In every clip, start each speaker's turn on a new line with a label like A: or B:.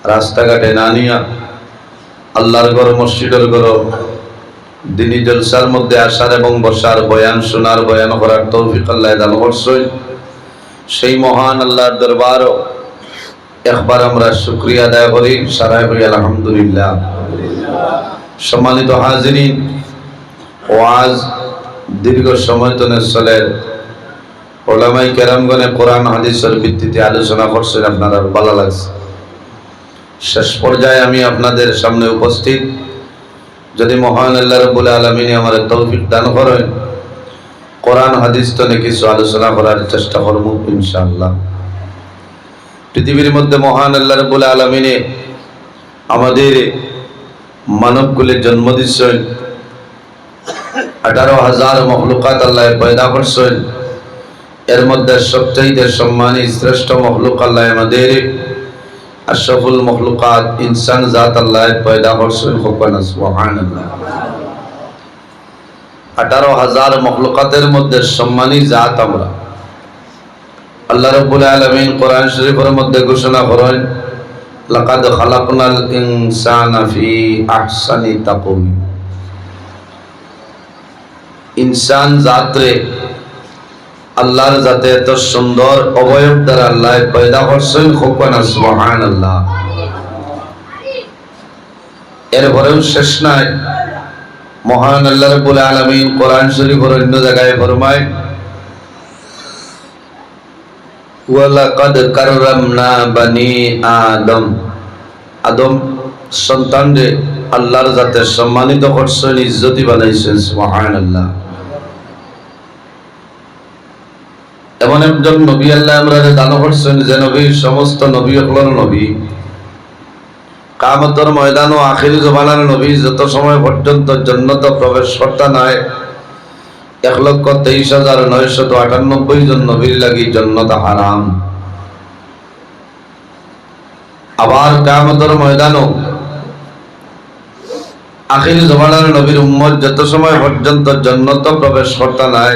A: রাস্তাঘাটে না নিয়া আল্লাহর ঘর মসজিদের ঘর দিনী জলসার মধ্যে আসার এবং বসার বয়ান শোনার বয়ান করার তৌফিক আল্লাহ দান করছেন। সেই মহান আল্লাহর দরবারও একবার আমরা শুকরিয়া আদায় করি, সারাই করি আলহামদুলিল্লাহ। সম্মানিত হাজিরিন, ওয়াজ দীর্ঘ সময় তনে চলের ওলামাই কেরামগণে কোরআন হাদিসের ভিত্তিতে আলোচনা করছেন, আপনারা ভালো লাগছে। শেষ পর্যায়ে আমি আপনাদের সামনে উপস্থিত, যদি মহান আল্লাহ রাব্বুল আলামিন আমার তৌফিক দান করেন, কোরআন হাদিস তনে কিছু আলোচনা করার চেষ্টা করব ইনশাআল্লাহ। পৃথিবীর মধ্যে মহান আল্লাহ রাব্বুল আলামিন আমাদের মানবকুলে জন্ম দিচ্ছেন, 18,000 মখলুকাত আল্লাহ পয়দা করছেন। এর মধ্যে সবচাইতে সম্মানী শ্রেষ্ঠ মখলুক আল্লাহ আমাদের আশরাফুল মখলুকাত ইনসান জাত আল্লাহ পয়দা করছেন। সুবহানাল্লাহ। 18,000 মখলুকাতের মধ্যে সম্মানী জাত আমরা। আল্লাহ রাব্বুল আলামিন কোরআন শরীফের মধ্যে ঘোষণা করেন, লাকাদ খালাকনাল ইনসানা ফি আহসানি তাকওয়িম। ইনসান জাতরে আল্লাহর জাতে এত সুন্দর অবয়ব দ্বারা আল্লাহ পয়দা করছেন। সুবহানাল্লাহ। এরপরেও শেষ নাই, মহান আল্লাহ রাব্বুল আলামিন কোরআন শরীফের অন্য জায়গায় ফরমায়, ওয়ালাকাদ কাররামনা বানি আদম। আদম সন্তানরে আল্লাহর জাতে সম্মানিত করছেন, ইজ্জতি বানাইছেন। সুবহানাল্লাহ। এমন একজন নবী আল্লাহ আমরা দান করছেন, যে নবীর সমস্ত নবী হলেন নবী, কিয়ামতের ময়দান ও আখির জমানার নবী যত সময় পর্যন্ত জান্নাতে প্রবেশ করতে নাই, 1,23,998 জন নবীর লাগি জান্নাত হারাম। আবার কিয়ামতের ময়দানও আখির জমানার নবীর উম্মত যত সময় পর্যন্ত জান্নাতে প্রবেশ করতে নাই,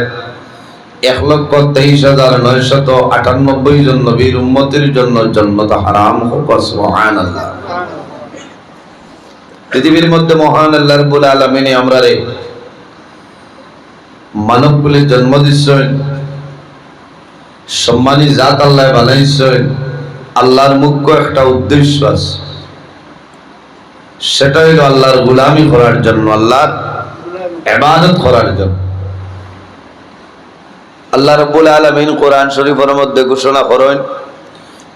A: 1,23,998 জন নবীর উম্মতের জন্য জান্নাত হারাম হোক। সুবহানাল্লাহ। পৃথিবীর মধ্যে মহান আল্লাহ রাব্বুল আলামিন আমরা রে মানবকুলে জন্ম দিচ্ছেন, সম্মানী জাত আল্লাহ বানাইছেন। আল্লাহর মুখ্য একটা উদ্দেশ্য আছে, সেটা হইল আল্লাহর গোলামি করার জন্য, আল্লাহর ইবাদত করার জন্য। আল্লাহ রাব্বুল আলামিন কোরআন শরীফের মধ্যে ঘোষণা করেন,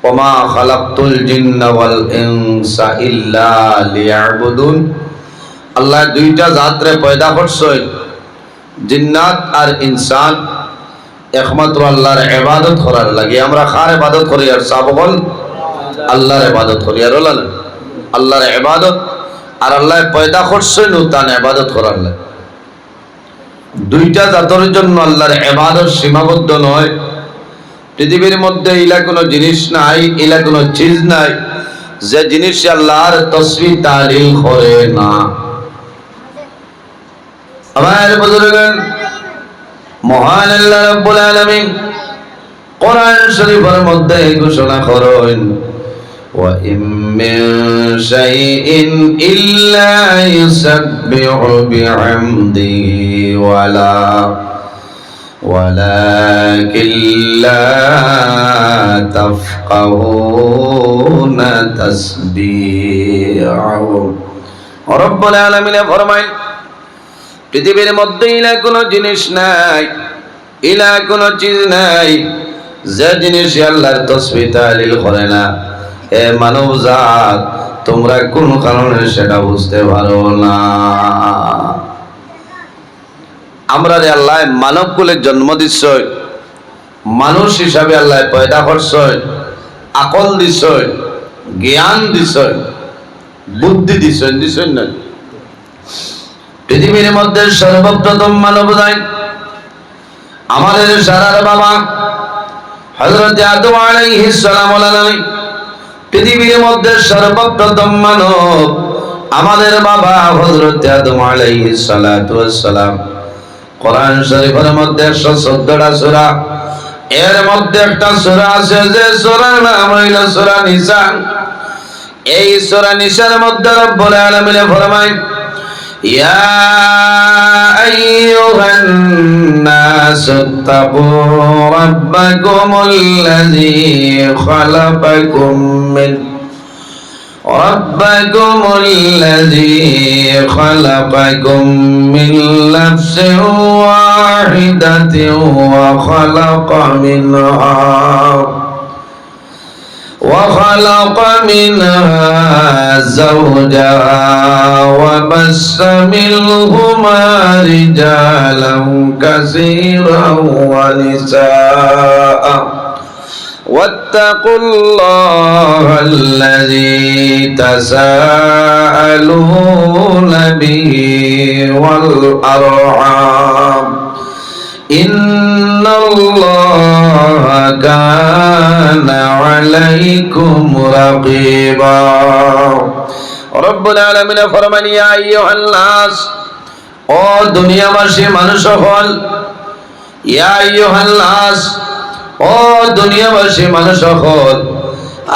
A: ওমা খালাকতুল জিন্না ওয়াল ইনসা ইল্লা লিয়াবুদুন। আল্লাহ দুইটা জাতরে পয়দা করছেন, জিন্নাত আর ইনসান, একমাত্র আল্লাহর ইবাদত করার লাগে। আমরা কার ইবাদত করি? আর সাবল আল্লাহর ইবাদত করি। আর আল্লাহর ইবাদত, আর আল্লাহ পয়দা করছেন তার ইবাদত করার লাগে। দুইটা জাতের জন্য আল্লাহর ইবাদত সীমাবদ্ধ নয়। পৃথিবীর মধ্যে ইলা কোনো জিনিস নাই, ইলা কোনো চিজ নাই যে জিনিস আল্লাহর তাসবিহ তাহলিল করে না। আমার বুজুর্গগণ, মহান আল্লাহ রাব্বুল আলামিন কোরআন শরীফের মধ্যে ঘোষণা করেন, ওয়া ইম মিন শাইইন ইল্লা ইউসাব্বিহু বিহামদিহি ওয়ালাকিন লা তাফকাহুনা তাসবিহাহু। রব্বুল আলামিন ফরমায়, পৃথিবীর মধ্যে ইলা কোনো জিনিস নাই, ইলা কোনো চিজ নাই যে জিনিস আল্লাহর তাসবিহ তাহলিল করে না। হে মানব জাত, তোমরা কোন কারণে সেটা বুঝতে পারো না। আমরা রে আল্লাহ মানব কুলে জন্ম দিচ্ছেন, মানুষ হিসাবে আল্লাহ পয়দা করছেন, আকল দিচ্ছেন, জ্ঞান দিচ্ছেন, বুদ্ধি দিচ্ছেন না। পৃথিবীর মধ্যে সর্বপ্রথম মানব জাত আমাদের সারার বাবা হযরত আদম আলাইহিস সালাম। পৃথিবীর মধ্যে সর্বপ্রথম মানব আমাদের বাবা হযরত আদম আলাইহিস সালাতু ওয়াস সালাম। কোরআন শরীফের মধ্যে 114টা সূরা, এর মধ্যে একটা সূরা আছে যে সূরার নাম হইল সূরা নিসা। এই সূরা নিসার মধ্যে রব্বুল আলামিন ফরমায় ইয়া আইয়ুহান নাসু তাকু রাব্বাকুমুল্লাযী খালাকাকুম মিন নাফসিন ওয়াহিদাতিন وخلق منها زوجها وبث منهما رجالا كثيرا ونساء واتقوا الله الذي تساءلون به والأرحام إن الله كان عليكم رقيبا رب العالمين فرمان يا أيها الناس ও দুনিয়াবাসী মানুষ সকল ইয়া আইয়ুহান নাস ও দুনিয়াবাসী মানুষ সকল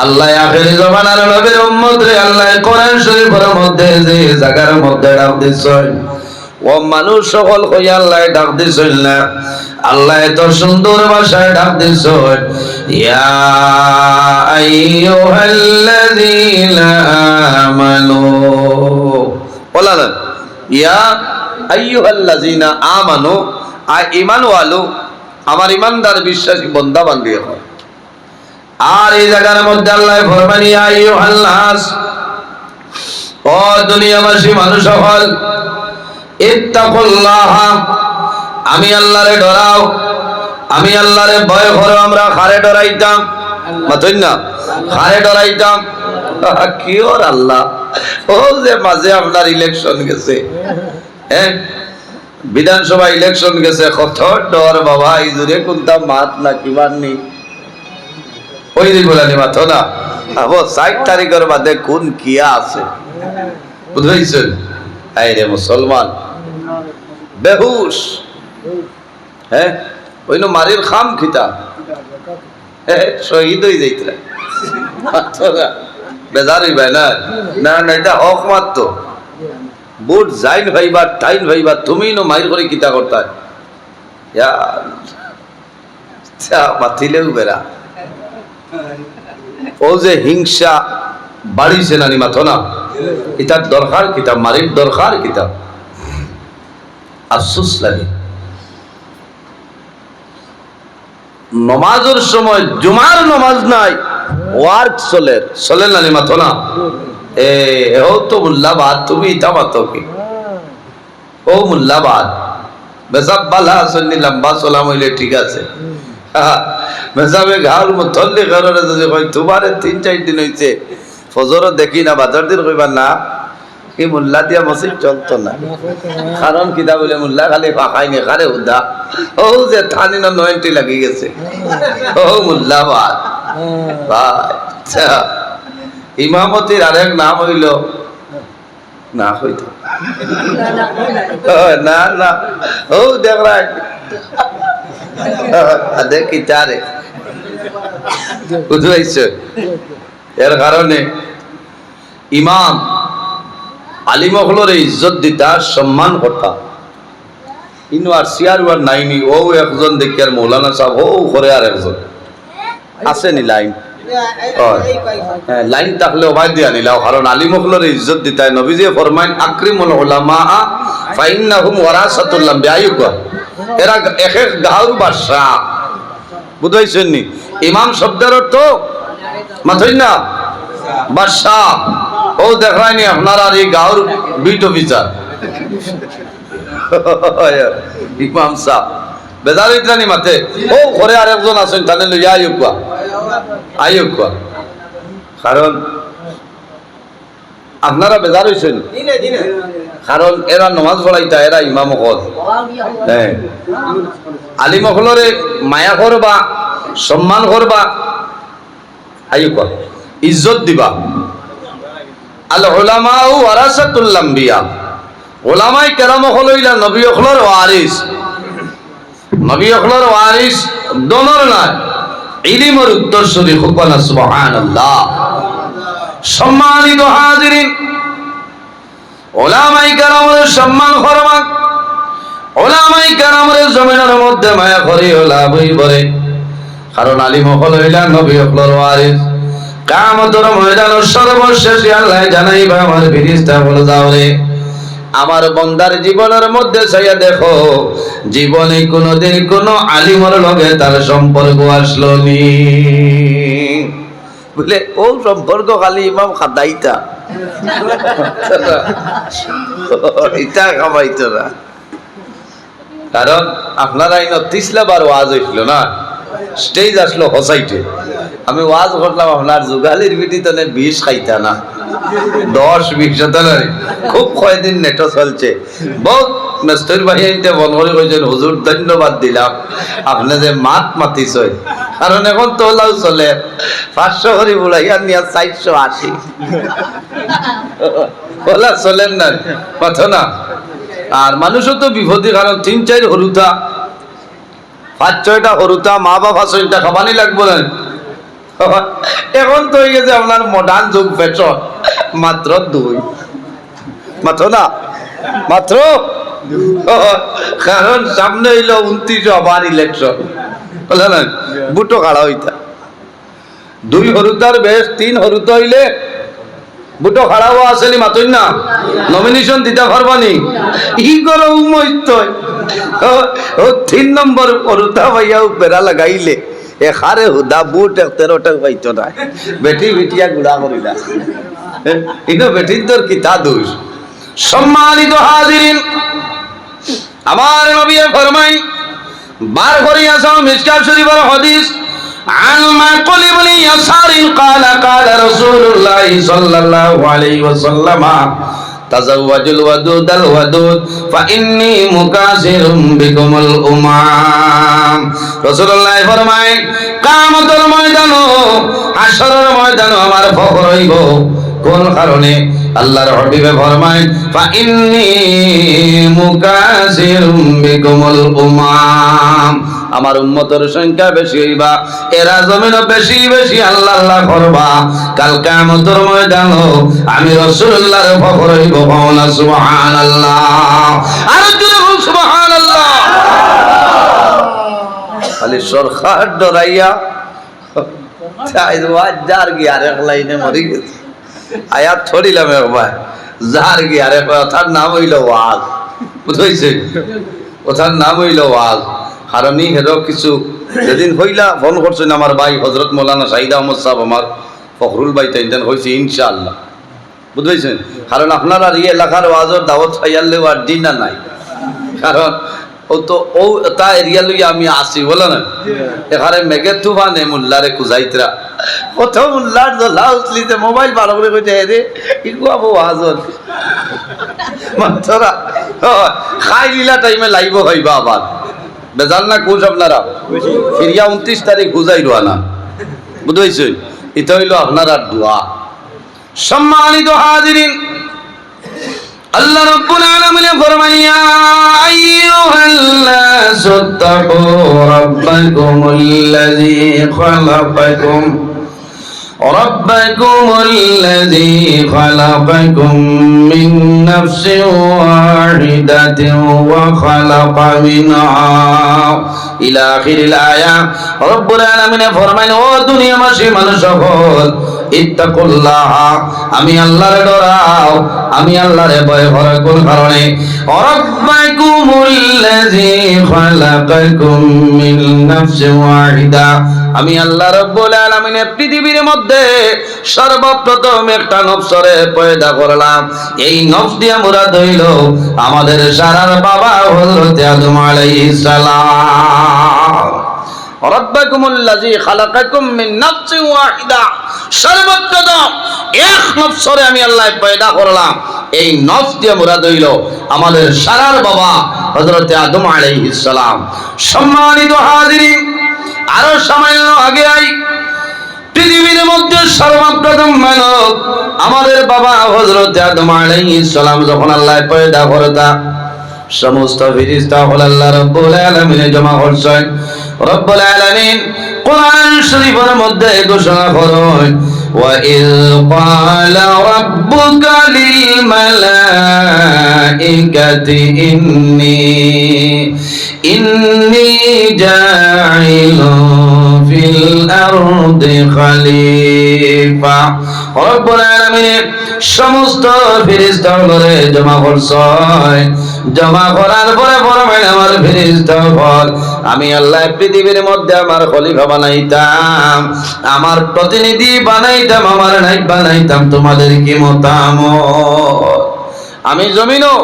A: আল্লাহ আখিরি জামানার নবীর উম্মত রে আল্লাহ কোরআন শরীফের মধ্যে যে জায়গার মধ্যে ডাক দিছেন ও মানুষ সকল কইয়া আল্লাহ ডাক দিছেন না আল্লাহ এত সুন্দর ভাষায় ডাক দিছেন ইয়া আইয়ুহাল্লাযীনা আমানু বলা না ইয়া আইয়ুহাল্লাযীনা আমানু ঈমান ওয়ালো আমার ঈমানদার বিশ্বাসী বান্দা বান্দী হয় আর এই জায়গার মধ্যে আল্লাহ ফরমান ইয়া আইয়ুহান নাস ও দুনিয়াবাসী মানুষ সকল ইত্তাকুল্লাহ আমি আল্লাহরে ডরাও আমি আল্লাহরে ভয় করো আমরা কারে ডরাইতাম মাতই না কারে ডরাইতাম কি ওর আল্লাহ ও যে মাঝে আপনার ইলেকশন গেছে হ্যাঁ বিধানসভা ইলেকশন গেছে কত ডর বাবা ইজুরে কোনটা মাত না কিমান নি ওই দিগুলানি মাথো না আবো 60 তারিখের বাদে কোন কিয়া আছে বুঝাইছেন এই রে মুসলমান বেহুশ হ্যাঁ ওইনো মারির খাম খিতা হ্যাঁ শহীদ হয়ে যাইতরা মাথো না বেজারি ভাই না না না এটা হক মাত্র বুট জাইন ভাইবা টাইন ভাইবা তুমি নো মাইর করে কিতা করতা মাথিলেও বেড়া ও যে হিংসা বাড়িছে নানি মাথো না এটার দরকার কিতাব মারির দরকার কিতাব আফসোস লাগে নমাজের সময় জুমার নমাজ নাই ওয়ার্ক চলে নানি মাথো না ও তো মুল্লাবাদ তুমি ইটা মাতো কি ও মুল্লাবাদ বেসাব বালা আসনি লম্বা সালাম হইলে ঠিক আছে বেসাবে ঘাল মুতল্লি ঘরের যদি কই তোমারে 3-4 দিন হইছে ফজর দেখি না বাজার দিন কইবা না কি মুল্লা দিয়া মসজিদ চলতো না কারণ কিতা বলে মুল্লা খালি পাখাই নে খারে উদা ও যে থানি না 90 লাগি গেছে ও মুল্লাবাদ আচ্ছা ইমামতির আরেক নাম হইল না হইতো না না ও দেখরা দেখি তারে বুঝাইছে এর কারণে ইমাম আলিমগুলোর ইজ্জত দিতা সম্মান করতা ইনো আর সিয়ার ওয়ার নাইনি ও একজন দেখি আর মৌলানা সাহেব ও করে আর একজন আসেনি লাইন লাইন থাকলে ওবাই দিয়া নিলাও কারণ আলিমগুলোর ইজ্জত দিতা নবীজি ফরমাইন আকরিমুল উলামা ফাইন্নাহুম ওয়ারাসাতুল আম্বিয়া এরা এক এক গাঁর বাদশা বুঝাইছেন নি ইমাম শব্দের অর্থ মাথই না বাদশা ও দেখায়নি আপনার আর এই গাঁর বিট বিচার ইমাম সাহেব বেজারিত রানি মাতে ও ঘরে আর একজন আছেন তাহলে লইয়া আইয়ুকা কারণ আপনারা বেজার হইছেন কারণ এরা নামাজ পড়াইতা এরা ইমাম হল হ্যাঁ আলিম হলরে মায়া করবা সম্মান করবা আইয়ুকা ইজ্জত দিবা আল উলামা ওয়ারাসাতুল আম্বিয়া উলামায়ে কেরাম হলইলা নবী হলর ওয়ারিস নবী হলর ওয়ারিস দমর না ইলমের উত্তরসূরি হুকনা সুবহানাল্লাহ সম্মানিত হাজিরিন, উলামায়ে কেরামের সম্মান করবা, উলামায়ে কেরামের জমিনের মধ্যে মায়া করিও লাভ হইবরে। কারণ আলিম হল হইলা নবী হকলের ওয়ারিস। কিয়ামতের ময়দানে সর্বশেষে আল্লাহ জানাইবা আমার ফেরেশতা বলে যাও রে, আমার বান্দার জীবনের মধ্যে চাইয়া দেখো, জীবনে কোনোদিন কোনো আলিমের লগে তার সম্পর্ক আসলো নি? বলে ও সম্পর্ক খালি ইমাম খাদাইতা, এটা খাবাইতো না। কারণ আপনারা এই 30 বার ওয়াজ হইছিল না, স্টেজ আসলো হসাইটে, আমি ওয়াজ করলাম আপনার যুগালির বিটি তো 20 খাইতা না, 10-20 খুব কয়দিন নেটো চলছে। বহুত মেস্তর বাহিনীতে বন করে কইছেন হুজুর ধন্যবাদ দিলাম আপনি যে মাতিছ, কারণ এখন তোলাও চলে 500 করে বুড়াইয়া নিয়ে 480 বলা চলেন না কথা না। আর মানুষও তো বিপদী, কারণ 3-4 হরুতা 5-6টা হরুতা মা বাবা 6টা খাবানি লাগবো না। এখন তো হয়ে গেছে আপনার মডার্ন যুগ, ফ্যাশন, মাত্র 2 মাত্র না মাত্র, কারণ সামনে হইল 29 আবার ইলেকশন, বলে না বুটো খাড়া হইতা 2 হরুতার বেশ 3 হরুতা হইলে বুটো খাড়াও আসেনি মাতই না, নমিনেশন দিতে পারবানি ই করো উমইত ও 3 নম্বর হরুতা ভাইয়া বেড়া লাগাইলে এখারে হুদা বুট 13টা পাইতো না, বেটি বিটিয়া গুড়া করিলা ইনো বেটির তোর কিতা দোষ। সম্মানিত হাজিরিন, আমার নবী ফরমাই বার করিয়া যাও মিশকাত শরীফের হাদিস, عن معقل بن يسار قال قال رسول الله صلى الله عليه وسلم تزوجوا الودود الودود فإني مكاثر بكم الأمم। রাসূলুল্লাহ ফরমায় কিয়ামতের ময়দানে হাশরের ময়দানে আমার ফখর হইব। কোন কারণে? আল্লাহর হাবিবে ফরমায় ফাইন্নী মুকাসিরুম বিকুমুল উমাম, আমার উম্মতের সংখ্যা বেশি হইবা, এরা জমিনে বেশি বেশি আল্লাহ আল্লাহ করবা। কাল কিয়ামতের ময়দানে আমি রাসূলুল্লাহর ফখর হইব। বলা সুবহানাল্লাহ, আর জোরে বল সুবহানাল্লাহ। খালি সরকার ডরাইয়া চাই ওয়াজার গিয়ে আরেক লাইনে মরি গেছে, আয়াত ছড়িলাম একবার যার কি আরে কথার নাম হইল ওয়াজ, বুঝাইছে কথার নাম হইল ওয়াজ। কারণ হেরো কিছু যেদিন হইলা ফোন করছেন আমার ভাই হযরত মৌলানা শাহিদ আহমদ সাহেব, আমার ফখরুল ভাই তাইতেন হয়েছে ইনশাআল্লাহ, বুঝাইছেন। কারণ আপনার আর এই এলাকার ওয়াজর দাওয়াত খাইয়ালে আর দিন নাই, কারণ ও তো ও তা এরিয়া লইয়া আমি আসি বলে না, এখানে মেঘের তুফানে মোল্লারে কুজাইতরা কত মোল্লার দোলা উঠলিতে মোবাইল ভালো করে কইতে রে ইকু আবু হাজর মাত্রা খাই লীলা টাইমে লাইব হইবা আবার বেজাল না কোচ আপনারা ফিরিয়া 29 তারিখ বুঝাই রোয়ানা, বুঝাইছে। এটা হইল আপনার আর দোয়া। সম্মানিত হাজিরিন, আল্লাহ রাব্বুল আলামিন ফরমান ইয়া আইয়ুহান নাস তাকু রাব্বাকুমুল্লাযী খালাকাকুম الذي خلقكم من نفس واحدة وخلق منها إلى آخر الآية। رب العالمين فرمان ও দুনিয়াবাসী মানুষ সকল ইত্তাকুল্লাহ, আমি আল্লাহরে ডরাও, আমি আল্লাহরে ভয় করো। কোন কারণে? রাব্বাকুমুল্লাযী খালাকাকুম মিন নাফসিন ওয়াহিদা, আমি আল্লাহ রাব্বুল আলামিন পৃথিবীর মধ্যে সর্বপ্রথম একটা নফসরে পয়দা করলাম। এই নফস দিয়া মুরাদ হইল আমাদের সারার বাবা হযরত আদম আলাইহিস সালাম। রাব্বাকুমুল্লাযী খালাকাকুম মিন নাফসিন ওয়াহিদা, সর্বপ্রথম এক নফসরে আমি আল্লাহ পয়দা করলাম। এই নফস দিয়া মুরাদ হইল আমাদের সারার বাবা হযরত আদম আলাইহিস সালাম। সম্মানিত হাজিরিন, আরো সামান্য আগে আই পৃথিবীর মধ্যে সর্বপ্রথম মানব আমাদের বাবা হযরত আদম আলাইহিস সালাম যখন আল্লাহ পয়দা করতা, সমস্ত ফেরেশতা হল আল্লাহ রাব্বুল আলামিনে জমা করছেন। রব্বুল আলামিন কোরআন শরীফের মধ্যে ঘোষণা করেন وإذ قال ربك للملائكة إني جاعل في الأرض خليفة রব্বুল আলামিন সমস্ত ফেরেশতাগুলোরে জমা করছেন। জমা করার পরে ফরমাইলেন আমার ফেরেশতাগণ, আমি আল্লাহ পৃথিবীর মধ্যে আমার খলিফা বানাইতাম, আমার প্রতিনিধি বানাইতাম, আমার নায়েব বানাইতাম, তোমাদের কি মতামত? আমি জমিনও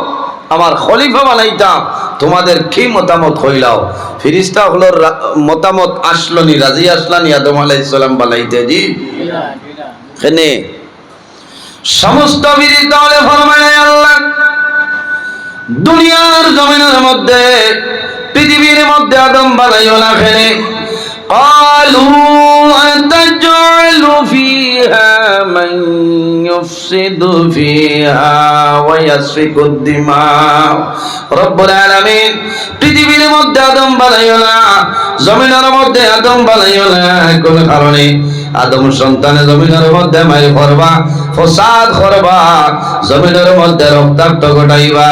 A: আমার খলিফা বানাইতাম, তোমাদের কি মতামত হইলাও? ফেরেশতা হলোর মতামত আসলনি, রাজি আসলানি আদম আলাইহিস সালাম বানাইতে জি এখানে সমস্ত ফেরেশতা হলে ফরমায় আল্লাহ দুনিয়ার জমিনের মধ্যে পৃথিবীর মধ্যে আদম বানাইও না ফেলে قالوا أتجعل فيها من يفسد فيها ويسفك الدماء رب العالمين পৃথিবীর মধ্যে আদম বানাইও না, জমিনের মধ্যে আদম বানাইও না, কোন কারণে? আদম সন্তানে জমিনের মধ্যে মাইল করবা, ফসাদ করবা, জমিনের মধ্যে রক্তাক্ত ঘটাইবা,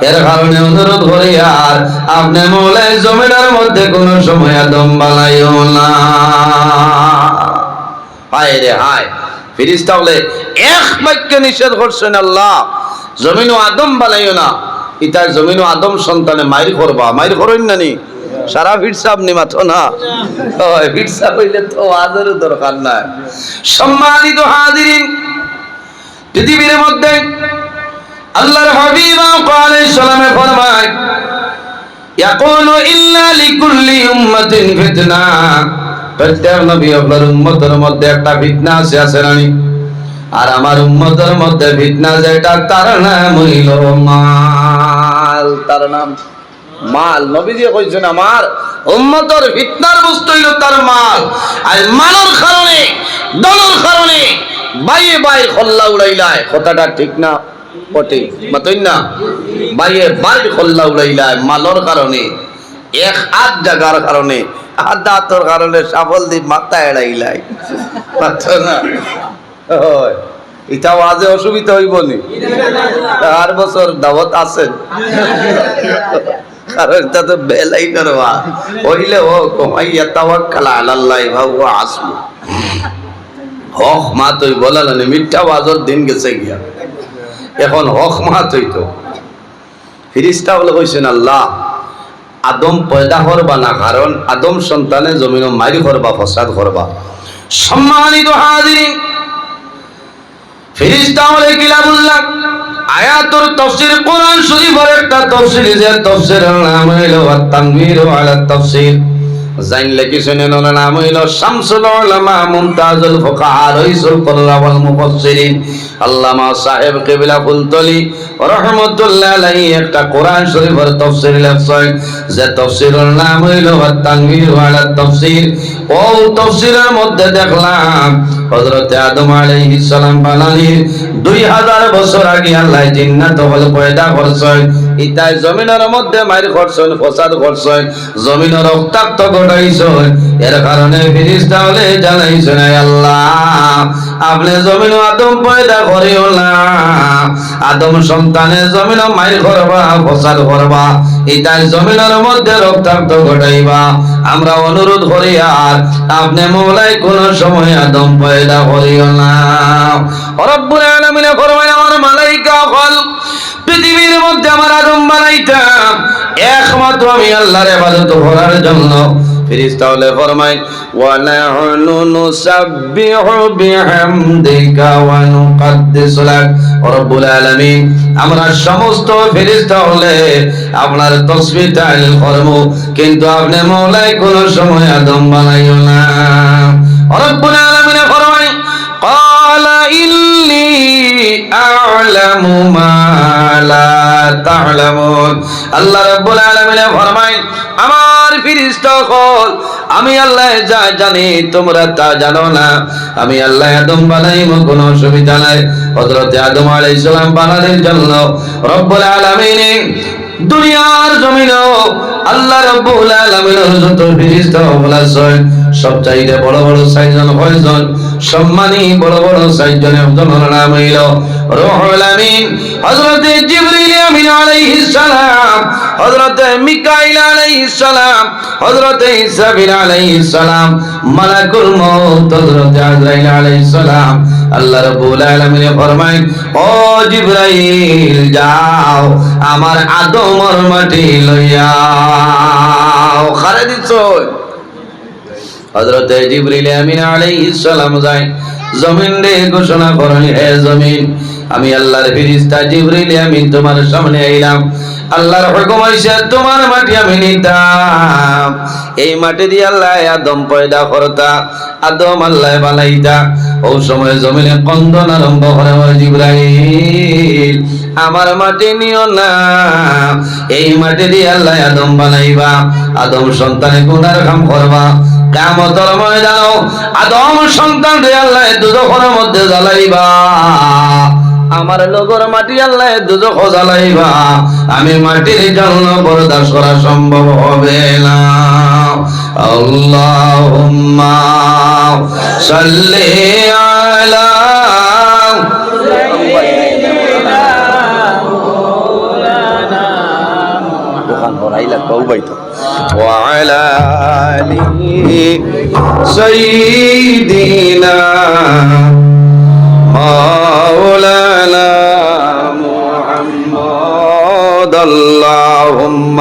A: এর কারণে অনুরোধ করি আর আপনি মৌলাই জমিনের মধ্যে কোন সময় আদম বানাইও না। হায় রে হায়, ফেরেশতা বলে এক বাক্যে নিষেধ করছেন আল্লাহ, জমিনও আদম বানাইও না। ইতার জমিনও আদম সন্তানে মাইল করবা, মাইল করেন না নি সারা ফিরসাব নি মাথো না, ফিরসাব হইলে তো আদরের দরকার নাই। সম্মানিত হাজিরিন, পৃথিবীর মধ্যে আল্লাহর হাবিব আলাইহিস সালামে ফরমায় ইয়াকুলু ইল্লা লিকুল্লি উম্মাতিন ফিতনা, প্রত্যেক নবী আপনার উম্মতের মধ্যে একটা ফিতনা আছে না? আর আমার উম্মতের মধ্যে ফিতনা যেটা, তার নাম হইল মাল। তার নাম মাল। নবীজি কইছেন আমার উম্মতের ফিতনার বস্তু হইল তার মাল। আর মালের কারণে, দলের কারণে বাইয়ে বাই খল্লা উড়াইলায়, কথাটা ঠিক না? পটে মাতইন না, বাইয়ে বাই খল্লা উড়াইলায় মালের কারণে, এক হাত জাগার কারণে, হাত দাঁতর কারণে সাফল দি মাথা এড়াইলাই, মাথা না হয়। এটাও আজে অসুবিধা হইব নি? আর বছর দাওয়াত আছেন, কারণ এটা তো বেলাই করবা হইলে ও কমাইয়া তাওয়াক্কাল আলাল্লাহ ভাবু আসবো হক মা তুই বলালানি মিথ্যা বাজর দিন গেছে গিয়া, এখন হক মা তুই তো ফেরেশতা বলে কইছেন আল্লাহ আদম পয়দা করবা না, কারণ আদম সন্তানে জমিন মারি করবা, ফসাদ করবা। সম্মানিত হাজিরিন, ফেরেশতা বলে কিলাবুল্লাহ আয়াতুর তাফসীর কোরআন শরীফের একটা তাফসীর, যে তাফসীরের নাম হলো আত-তানবীর আলা তাফসীর, জানলে কি শুনেন, ওর নাম হলো শামসুল উলামা মুমতাজুল ফুকাহা রাইসুল কুররা ওয়াল মুফাসসিরিন আল্লামা সাহেব কিবলা ফুলতলি রাহমাতুল্লাহ আলাইহি একটা কোরআন শরীফের তাফসীর লিখছেন, যে তাফসীরের নাম হলো আত-তানবীর আলা তাফসীর। ও তাফসীরের মধ্যে দেখলাম হযরত আদম আলাইহিস সালাম বানানির 2000 বছর আগে আল্লাহ জিন্নাত হল পয়দা করছেন, ইতাই জমিনের মধ্যে মাইর করছেন, ফসাদ করছেন, জমিনের রক্তাক্ত ঘটাইছেন। এর কারণে ফেরেশতা হলে জানাইছেন আল্লাহ আপনি জমিন আদম পয়দা করিও না, আদম সন্তানের জমিন মাইর করবা, ফসাদ করবা, ইতাই জমিনের মধ্যে রক্তাক্ত ঘটাইবা। আমরা অনুরোধ করি আর আপনি মওলাই কোন সময় আদম পয়দা করিও না। রব্বুল আলামিন ফরমায় আমার মালাইকা হল পৃথিবীর মধ্যে আমার আদম বানাইতাম একমাত্র আমি আল্লাহর ইবাদত করার জন্য। ফেরেশতা হলে ফরমায় ওয়া নাহনু নুসাব্বিহু বিহামদিকা ওয়া নুকদ্দিসু লাক। রব্বুল আলামিন আমরা সমস্ত ফেরেশতা হলে আপনার তাসবিহ তাহলিল করব, কিন্তু আপনি মওলাই কোন সময় আদম বানাইও না। রব্বুল আলামিন ফরমায় ক্বালা ইন্নী আ'লামু মা লা তা'লামুন। আল্লাহ রাব্বুল আলামিন ফরমায় আমার ফেরেশতা হল আমি আল্লাহ যা জানি তোমরা তা জানো না। আমি আল্লাহ আদম বানাইব, কোনো অসুবিধা নাই। হযরত আদম আলাইহিস সালাম বানানোর জন্য রব্বুল আলামিন দুনিয়ার জমিনেও আল্লাহ রাব্বুল আলামিনের যত ফেরেশতা আছে সবচাইতে বড় বড় সাইজন কয়জন? সম্মানী বড় বড় সাইজনের একজনের নাম হইল রূহুল আমিন, হযরত জিবরিল আমিন আলাইহিস সালাম, হযরত মিকাইল আলাইহিস সালাম, হযরত ইসরাফিল আলাইহিস সালাম, মালাকুল মউত হযরত আজরাইল আলাইহিস সালাম। আল্লাহ রাব্বুল আলামিন ফরমায়, ও জিবরাইল যাও আমার আদমর মাটি লইয়াও। খারে দিছ হযরত জিবরিল আমিন আলাইহিস সালাম যায় জমিন রে ঘোষণা করেন, হে জমিন আমি আল্লাহর ফেরেশতা জিবরিল আমিন তোমার সামনে আইলাম। আল্লাহর হুকুম হইছে তোমার মাটি আমি নিতাম। এই মাটি দিয়ে আল্লাহ আদম পয়দা করতা, আদম আল্লাহ বানাইতা। ওই সময় জমিনে কন্দন আরম্ভ করে, ও জিবরাইল আমার মাটি নিও না, এই মাটি দিয়ে আল্লাহ আদম বানাইবা, আদম সন্তানে গুনার কাম করবা। কিয়ামতের ময়দানে আদম সন্তান রে আল্লাহ দুজখের মধ্যে জ্বালাইবা, আমার লগর মাটি আল্লাহ দুজখ জ্বালাইবা। আমি মাটির জন্য বরদাস্ত করা সম্ভব হবে না। আল্লাহুম্মা সাল্লি আলা وعلى آل سيدنا مولانا محمد اللهم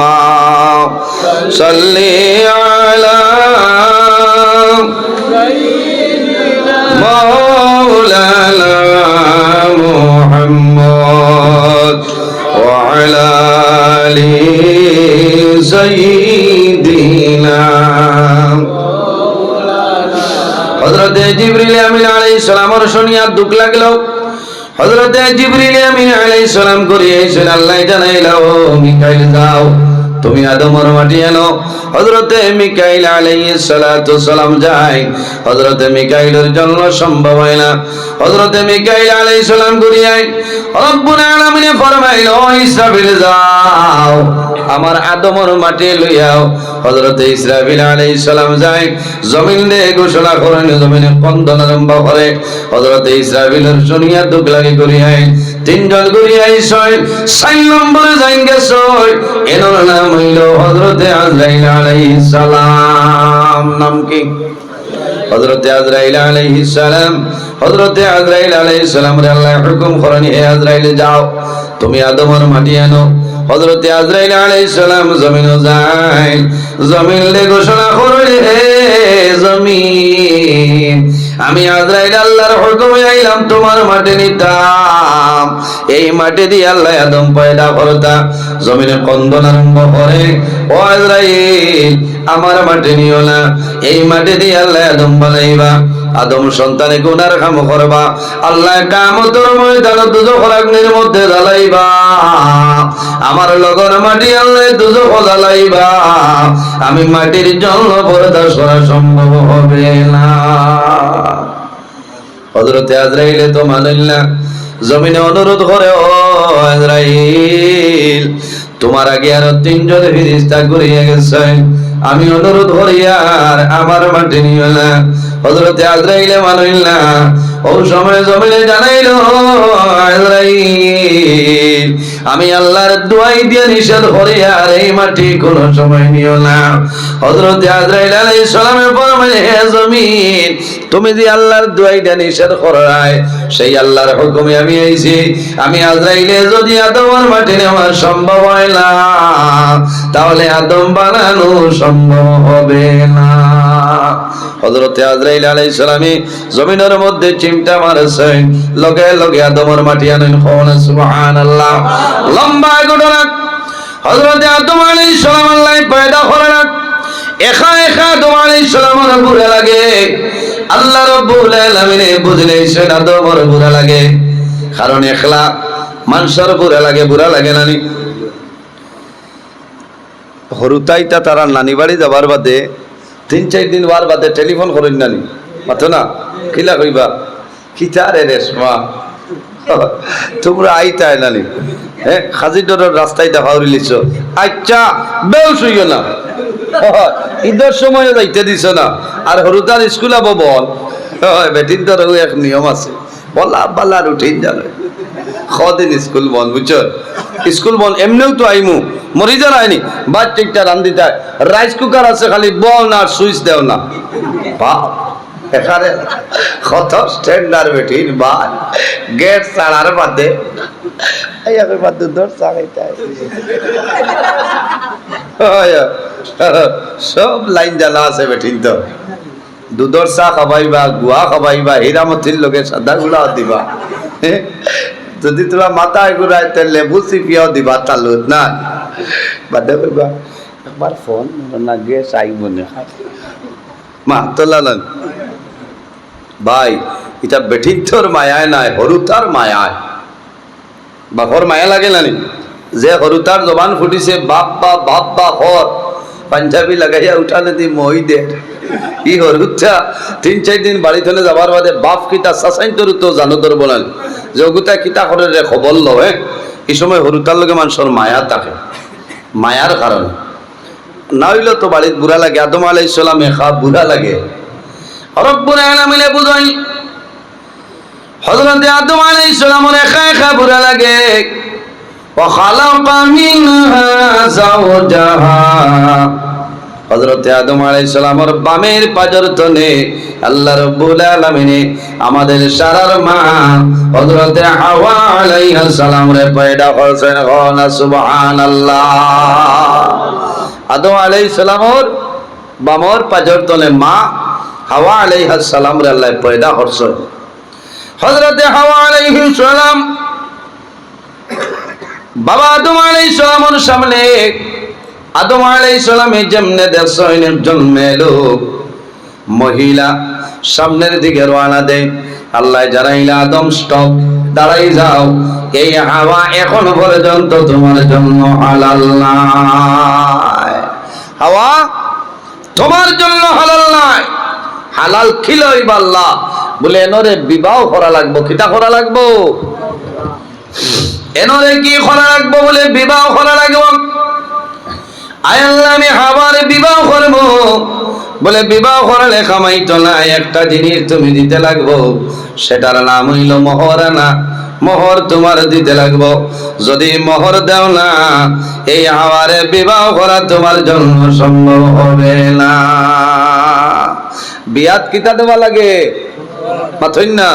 A: صل على مولانا محمد وعلى آل سيدنا হযরত জিবরিল আমিন আলাইহিস সালামের শুনিয়া দুঃখ লাগলো। হযরত জিবরিল আমিন আলাইহিস সালাম করিয়েছেন, আল্লাহ জানাইলো মিকাইল যাও তুমি আদমের মাটি আনো। হযরত মিকাইল আলাইহিস সালাতু সালাম যায়, হযরত মিকাইলের জন্য সম্ভব হয় না। হযরত মিকাইল আলাইহিস সালাম করিয়ায় রব্বুল আলামিন ফরমাইলো ইসরাফিল যাও আমার আদমের মাটি লইয়াও। হযরত ইসরাফিল আলাইহিস সালাম যায় জমিনে ঘোষণা করেন, জমিনে কন্দন আরম্ভ করে। হযরত ইসরাফিলের শুনিয়া দুঃখ লাগে করিয়ায় তিনজন করিয়াই ছয় 4 নম্বরে যাইন গেছে, এর নাম হইল হযরত আজরাইল আলাইহিস সালাম। নাম কি? হযরত আজরাইল আলাইহিস সালাম। হযরত আজরাইল আলাইহিস সালাম রে আল্লাহ হুকুম করেন, হে আজরাইল যাও তুমি আদমের মাটি আনো। হযরত আজরাইল আলাইহিস সালাম জমিনে যায়, জমিনে ঘোষণা করে, হে জমিন আমি আজরাইল আল্লাহর হুকুমে আইলাম তোমার মাটি নিতাম। এই মাটি দিয়ে আল্লাহ আদম পয়দা করতা। জমিনে কন্দন আরম্ভ করে, ও আজরাইল আমার মাটি নিও না, এই মাটি দিয়ে আল্লাহ আদম বানাইবা, আদম সন্তানে গুনার কাম করবা। আল্লাহ কিয়ামতের ময়দানে দুজখের আগুনের মধ্যে জ্বালাইবা, আমার লগর মাটি আল্লাহ দুজখ জ্বালাইবা। আমি মাটির জন্য বরদাস্ত করা সম্ভব হবে না। হযরত আজরাইল তো মানিল না, জমিনে অনুরোধ করে, ও আজরাইল তোমার আগে আরো 3 জন ফেরেশতা ঘুরিয়ে গেছে, আমি অনুরোধ করি আর আমার মাটি নিও না। হযরত আজরাইল মানিল না। ও সময় জমিনে জানাইলো, আজরাইল আমি আল্লাহর দোয়াই দিয়ে নিষেধ করি আর এই মাটি কোন সময় নিও না। হযরত আজরাইল আলাইহিস সালামের ফরমান, হে জমিন তুমি যে আল্লাহর দোয়াই দিয়ে নিষেধ করায় সেই আল্লাহর হুকুমে আমি আইছি। আমি আজরাইলে যদি আদমের মাটি নেওয়া সম্ভব হয় না, তাহলে আদম বানানো সম্ভব হবে না। হযরত আজরাইল আলাইহিস সালামে জমিনের মধ্যে চিমটা মারছে, লগে লগে আদমের মাটি আনেন। সুবহানাল্লাহ। লম্বা ঘটনা। হযরত আদম আলাইহিস সালাম আল্লাহ পয়দা করেন, একা একা আদম আলাইহিস সালামের বুড়া লাগে। আল্লাহ রাব্বুল আলামিন বুঝলেন আদমের বুড়া লাগে, কারণ একলা মানুষের বুড়া লাগে, বুড়া লাগে নানি। হরুতাইটা তারা নানি বাড়ি যাবার বাদে 3-4 দিন বার বাদে টেলিফোন করেন নানি মাথো না, কিলা কইবা কিতা রে রেশমা তোমরা আইতাই নানি হ্যাঁ খাজি ডরের রাস্তায় দেখা উড়িলিছ আচ্ছা বেউ শুইও না ঈদের সময় যাইতে দিছ না আর হরুতার স্কুল আবো বল বেটিন তোর এক নিয়ম আছে বলা বালা রুটিন জানো কদিন স্কুল বন বুঝছো স্কুল বন এমনিও তো আইমু মরি যা আইনি বাদ ঠিকটা রান্ধি দেয় রাইস কুকার আছে খালি বল না আর সুইচ দেও না বাপ এখানে কত স্ট্যান্ডার্ড বেটিন বাদ গেট ছাড়ার বাদে সব লাইন জানা আছে বেঠিন তো দুধর চা খাবাইবা গুয়া খাবাইবা হীরামতির লোকে সাদা গুলা দিবা যদি তোমার মাথায় ঘুরায় লেবু চিপিয়াও দিবা তালুত না বাদে কইবা একবার ফোন না গিয়ে চাই মনে মা তোলালেন ভাই এটা বেঠিন তোর মায়ায় নাই হরুতার মায়ায় বাপর মায়া লাগে নানি যে হরুতার জবান ফুটিছে বাপ্পা বাপ্পা হর পাঞ্জাবি লাগাইয়া উঠালে দি মই দে ই হরুতা 3-4 দিন বাড়ি থেকে যাবার বাদে বাপ কিতা সাসাইন তোর তো জানো তোর বলাল যে ওগুতা কিতা করে রে খবর লয় এই সময় হরুতার লগে মানুষের মায়া থাকে মায়ার কারণে না হইলে তো বাড়িতে বুড়া লাগে আদম আলাইহিস সালাম একা বুড়া লাগে রব্বুল আলামিন বুঝাই হযরত আদম আলাইহিস সালামের একা একা বুড়া লাগে وخلق منها زوجها হযরত আদম আলাইহিস সালামের বামের পাজর তলে আল্লাহ রাব্বুল আলামিন আমাদের সারার মা হযরত হাওয়া আলাইহিস সালাম রে পয়দা করছেন না সুবহানাল্লাহ আদম আলাইহিস সালামের বামের পাজর তলে মা হাওয়া আলাইহিস সালাম রে আল্লাহ পয়দা করছেন হযরত হাওয়া আলাইহিস সালাম বাবা আদম আলাইহিস সালামের সামনে আদম আলাইহিস সালামে যেমনে দেখছেন একজন মেয়ে লোক মহিলা সামনের দিকে রওনা দেয় আল্লাহ জানাইলা আদম স্টপ দাঁড়াই যাও এই হাওয়া এখন পর্যন্ত তোমার জন্য হালাল নয় হাওয়া তোমার জন্য হালাল নয় হালাল খিলই আল্লাহ বলে এনরে বিবাহ করা লাগবো কিটা করা লাগবো এনরে কি করা লাগবো বলে বিবাহ করা লাগবো আয় আল্লাহ আমি হাওয়ার বিবাহ করব বলে বিবাহ করলে কামাইতো না একটা জিনিস তুমি দিতে লাগবো সেটার নাম হইল মোহরানা মোহর তোমার দিতে লাগবো যদি মোহর দাও না এই হাওয়ার বিবাহ করা তোমার জন্য সম্ভব হবে না বিয়াত কিতা দেওয়া লাগে মাথইন না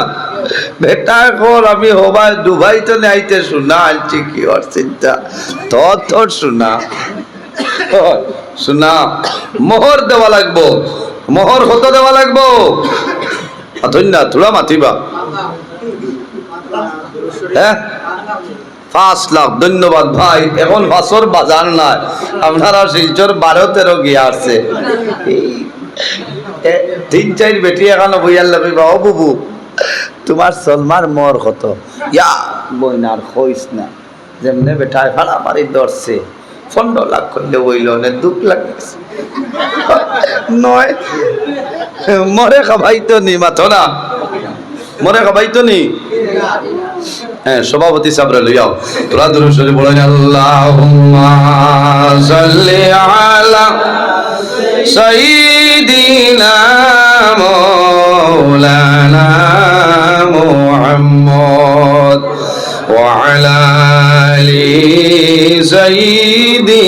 A: বেটা কর আমি হবাই দুবাই তো নাইতে শোনা আনছি কি ওর চিন্তা তোর শোনা শোনা মোহর দেওয়া লাগবো মোহর কত দেওয়া লাগবো মাথইন না তোরা মাতিবা হ্যাঁ 5 লাখ ধন্যবাদ ভাই এখন বাসর বাজার নাই আপনারা শিলচর 12-13 গিয়ে আসছে 3-4 বেটি এখানে বইয়ার লাগবে ও বুবু তোমার সলমার মর কত ইয়া বইনার হইস না যেমনে বেটায় ভাড়া মারি ধরছে 15 লাখ কইলে বইল না 2 লাখ নয় মরে খাবাইতো নি মাথো না মরে খাবাইতো নি হ্যাঁ সভাপতি সাহেবরা লইয়াও তোরা দুরূদ শরীফ বলেন আল্লাহুম্মা সাল্লি আলা সাইয়্যিদিনা মাওলানা মুহাম্মদ ওয়া আলা আলি সাইয়্যিদি